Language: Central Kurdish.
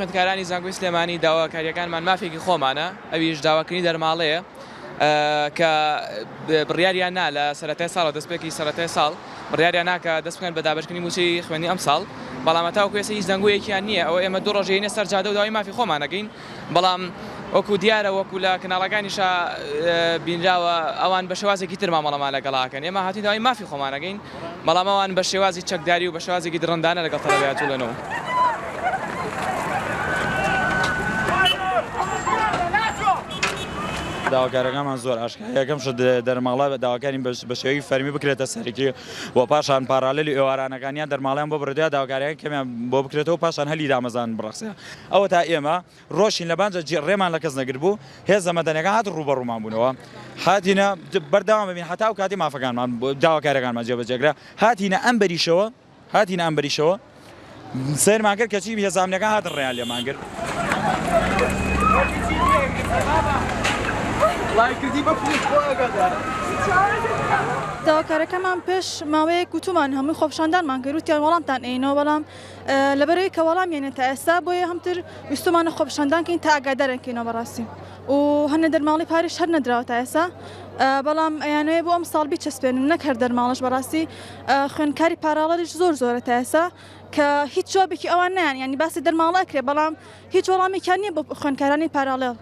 خوێندکارانی زانکۆی سلێمانی داواکاریەکانمان مافێکی خۆمانە ئەویش داواکردنی دەرماڵەیە کە بڕیاریان نا لە سەرەتای ساڵە دەستپێکی سەرەتای ساڵ بڕیاریان ناکە دەست بکەن بە دابەشکردنی موچەی خوێندنی ئەم ساڵ بەڵام هەتاوەکو ئێستا هیچ دەنگوویەکیان نییە ئەوە ئێمە دوو ڕۆژێنە سەر جادە و داوای مافی خۆمانەکەین بەڵام وەکو دیارە وەکو لە کەناڵەکانیشا بینراوە ئەوان بە شێوازێکی تر مامەڵەمان لەگەڵاکەن ئێمە هاتووین داوای مافی خۆمانەکەین بەڵام ئەوان بە شێوازی چەکداری و بە شێوازێکی درڕندانە لەگەڵ تەلەبەیان توولەنەوە. داواکارەکانمان زۆر ئاشکرا یەکەم شت دەرماڵە داواکاری بە شێوەیەکی فەرمی بکرێتە سەرەکی و پاشان پارالێلی ئێوارانەکانیان دەرماڵیان بۆ بڕدویا داواکاریان کەمیان بۆ بکرێتەوە پاشان هەلی دامەزان بڕەخسێ ئەوە تا ئێمە ڕۆشین لە بانجە ڕێمان لە کەس نەگرت بوو هێز زەمەدەنەکان هات ڕوبەڕوومان بوونەوە هاتینە بەردەوام ببین هەتا و کاتی مافەکانمان داواکارەکانمان جێبەجێکرا هاتینە ئەم بەریشەوە سەیرمان کرد کەچی هێزانەکان هاتن ڕێیان لێمان کرد. داواکارەکەمان پێش ماوەیەک گوتومان هەمووی خۆپشاندانمان کرد وتیان وەڵامتان ئەینەوە بەڵام لەبەرەوەی کە وەڵام یێنێت تا ئێستا بۆیە هەمتر ویستمانە خۆپشاندانکەین تا ئاگادارێنکەینەوە بەڕاستی و هەنە دەرماڵی پاریش هەر نەدراوە تا ئێستا بەڵام ئەیانەیە بۆ ئەم ساڵ بیچەسپێنن نەک هەر دەرماڵش بەڕاستی خوێندکاری پاراڵەریش زۆرە تا ئێستا کە هیچ جوابێکی ئەوان نیان ینی باسی دەرماڵە ئەکرێ بەڵام هیچ وەڵامێکیان نییە بۆ خوێندکارانی پاراڵێڵ.